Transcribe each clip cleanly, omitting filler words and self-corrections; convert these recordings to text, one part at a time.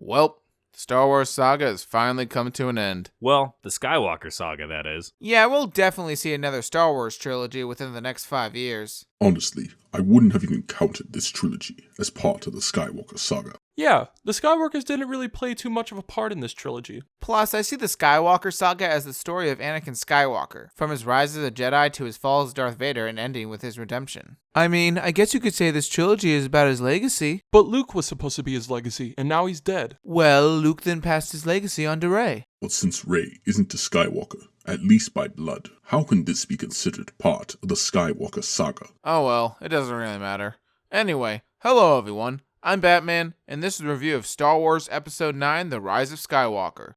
Well, the Star Wars saga has finally come to an end. Well, the Skywalker saga, that is. Yeah, we'll definitely see another Star Wars trilogy within the next 5 years. Honestly, I wouldn't have even counted this trilogy as part of the Skywalker saga. Yeah, the Skywalkers didn't really play too much of a part in this trilogy. Plus, I see the Skywalker saga as the story of Anakin Skywalker, from his rise as a Jedi to his fall as Darth Vader and ending with his redemption. I mean, I guess you could say this trilogy is about his legacy. But Luke was supposed to be his legacy, and now he's dead. Well, Luke then passed his legacy on to Rey. But since Rey isn't a Skywalker, at least by blood, how can this be considered part of the Skywalker saga? Oh well, it doesn't really matter. Anyway, hello everyone. I'm Batman, and this is a review of Star Wars Episode 9, The Rise of Skywalker.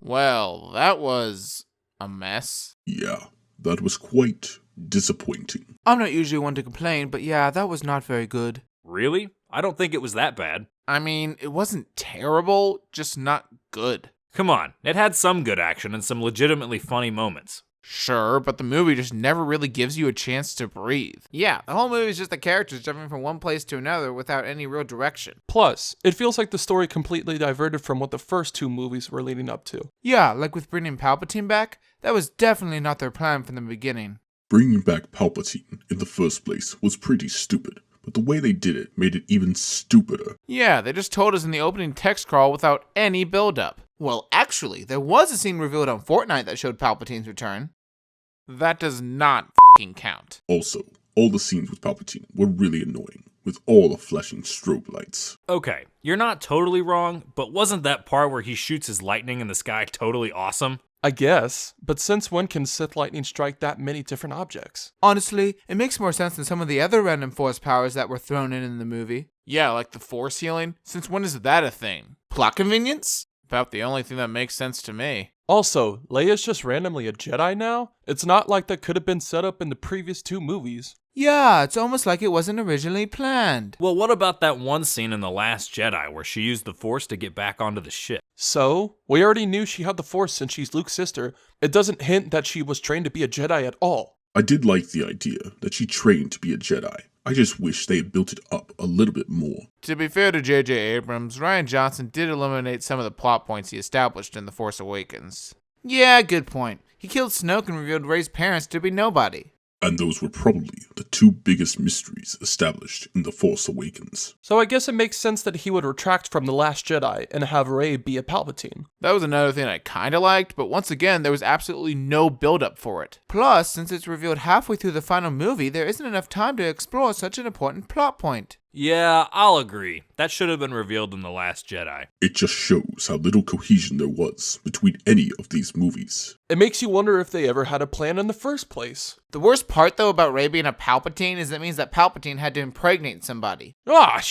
Well, that was a mess. Yeah, that was quite disappointing. I'm not usually one to complain, but yeah, that was not very good. Really? I don't think it was that bad. I mean, it wasn't terrible, just not good. Come on, it had some good action and some legitimately funny moments. Sure, but the movie just never really gives you a chance to breathe. Yeah, the whole movie is just the characters jumping from one place to another without any real direction. Plus, it feels like the story completely diverted from what the first two movies were leading up to. Yeah, like with bringing Palpatine back, that was definitely not their plan from the beginning. Bringing back Palpatine in the first place was pretty stupid, but the way they did it made it even stupider. Yeah, they just told us in the opening text crawl without any build-up. Well, actually, there was a scene revealed on Fortnite that showed Palpatine's return. That does not f***ing count. Also, all the scenes with Palpatine were really annoying, with all the flashing strobe lights. Okay, you're not totally wrong, but wasn't that part where he shoots his lightning in the sky totally awesome? I guess, but since when can Sith lightning strike that many different objects? Honestly, it makes more sense than some of the other random force powers that were thrown in the movie. Yeah, like the force healing. Since when is that a thing? Plot convenience? About the only thing that makes sense to me. Also, Leia's just randomly a Jedi now? It's not like that could have been set up in the previous two movies. Yeah, it's almost like it wasn't originally planned. Well, what about that one scene in The Last Jedi where she used the Force to get back onto the ship? So, we already knew she had the Force since she's Luke's sister. It doesn't hint that she was trained to be a Jedi at all. I did like the idea that she trained to be a Jedi. I just wish they had built it up a little bit more. To be fair to J.J. Abrams, Rian Johnson did eliminate some of the plot points he established in The Force Awakens. Yeah, good point. He killed Snoke and revealed Rey's parents to be nobody. And those were probably the two biggest mysteries established in The Force Awakens. So I guess it makes sense that he would retract from The Last Jedi and have Rey be a Palpatine. That was another thing I kinda liked, but once again, there was absolutely no build-up for it. Plus, since it's revealed halfway through the final movie, there isn't enough time to explore such an important plot point. Yeah, I'll agree. That should have been revealed in The Last Jedi. It just shows how little cohesion there was between any of these movies. It makes you wonder if they ever had a plan in the first place. The worst part, though, about Rey being a Palpatine is it means that Palpatine had to impregnate somebody. Ah,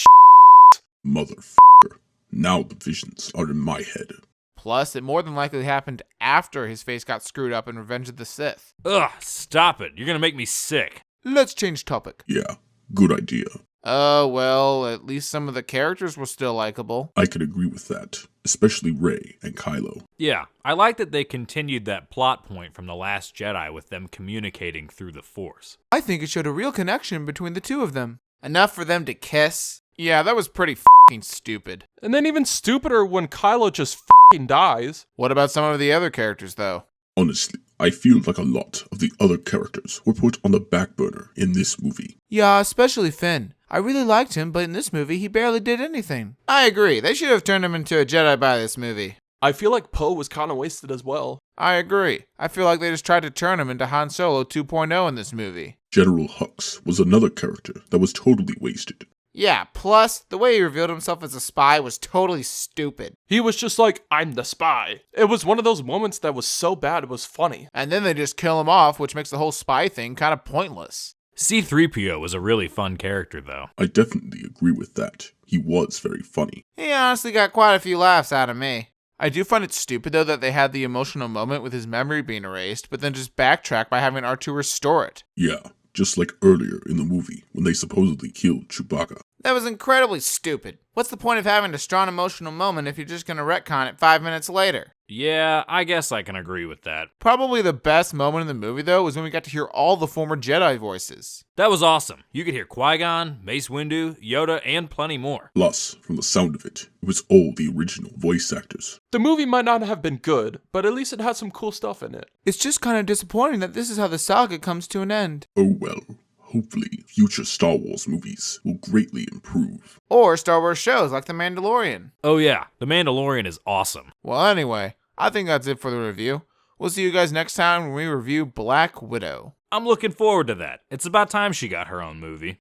Motherfucker. Now the visions are in my head. Plus, it more than likely happened after his face got screwed up in Revenge of the Sith. Ugh, stop it. You're gonna make me sick. Let's change topic. Yeah, good idea. Well, at least some of the characters were still likable. I could agree with that, especially Rey and Kylo. Yeah, I like that they continued that plot point from The Last Jedi with them communicating through the Force. I think it showed a real connection between the two of them. Enough for them to kiss. Yeah, that was pretty f***ing stupid. and then even stupider when Kylo just f***ing dies. What about some of the other characters, though? Honestly, I feel like a lot of the other characters were put on the back burner in this movie. Yeah, especially Finn. I really liked him, but in this movie, he barely did anything. I agree. They should have turned him into a Jedi by this movie. I feel like Poe was kind of wasted as well. I agree. I feel like they just tried to turn him into Han Solo 2.0 in this movie. General Hux was another character that was totally wasted. Yeah, plus, the way he revealed himself as a spy was totally stupid. He was just like, I'm the spy. It was one of those moments that was so bad it was funny. And then they just kill him off, which makes the whole spy thing kind of pointless. C-3PO was a really fun character, though. I definitely agree with that. He was very funny. He honestly got quite a few laughs out of me. I do find it stupid, though, that they had the emotional moment with his memory being erased, but then just backtrack by having R2 restore it. Yeah, just like earlier in the movie when they supposedly killed Chewbacca. That was incredibly stupid. What's the point of having a strong emotional moment if you're just gonna retcon it 5 minutes later? Yeah, I guess I can agree with that. Probably the best moment in the movie, though, was when we got to hear all the former Jedi voices. That was awesome. You could hear Qui-Gon, Mace Windu, Yoda, and plenty more. Plus, from the sound of it was all the original voice actors. The movie might not have been good, but at least it had some cool stuff in it. It's just kind of disappointing that this is how the saga comes to an end. Oh well, hopefully future Star Wars movies will greatly improve. Or Star Wars shows like The Mandalorian. Oh yeah, The Mandalorian is awesome. Well, anyway, I think that's it for the review. We'll see you guys next time when we review Black Widow. I'm looking forward to that. It's about time she got her own movie.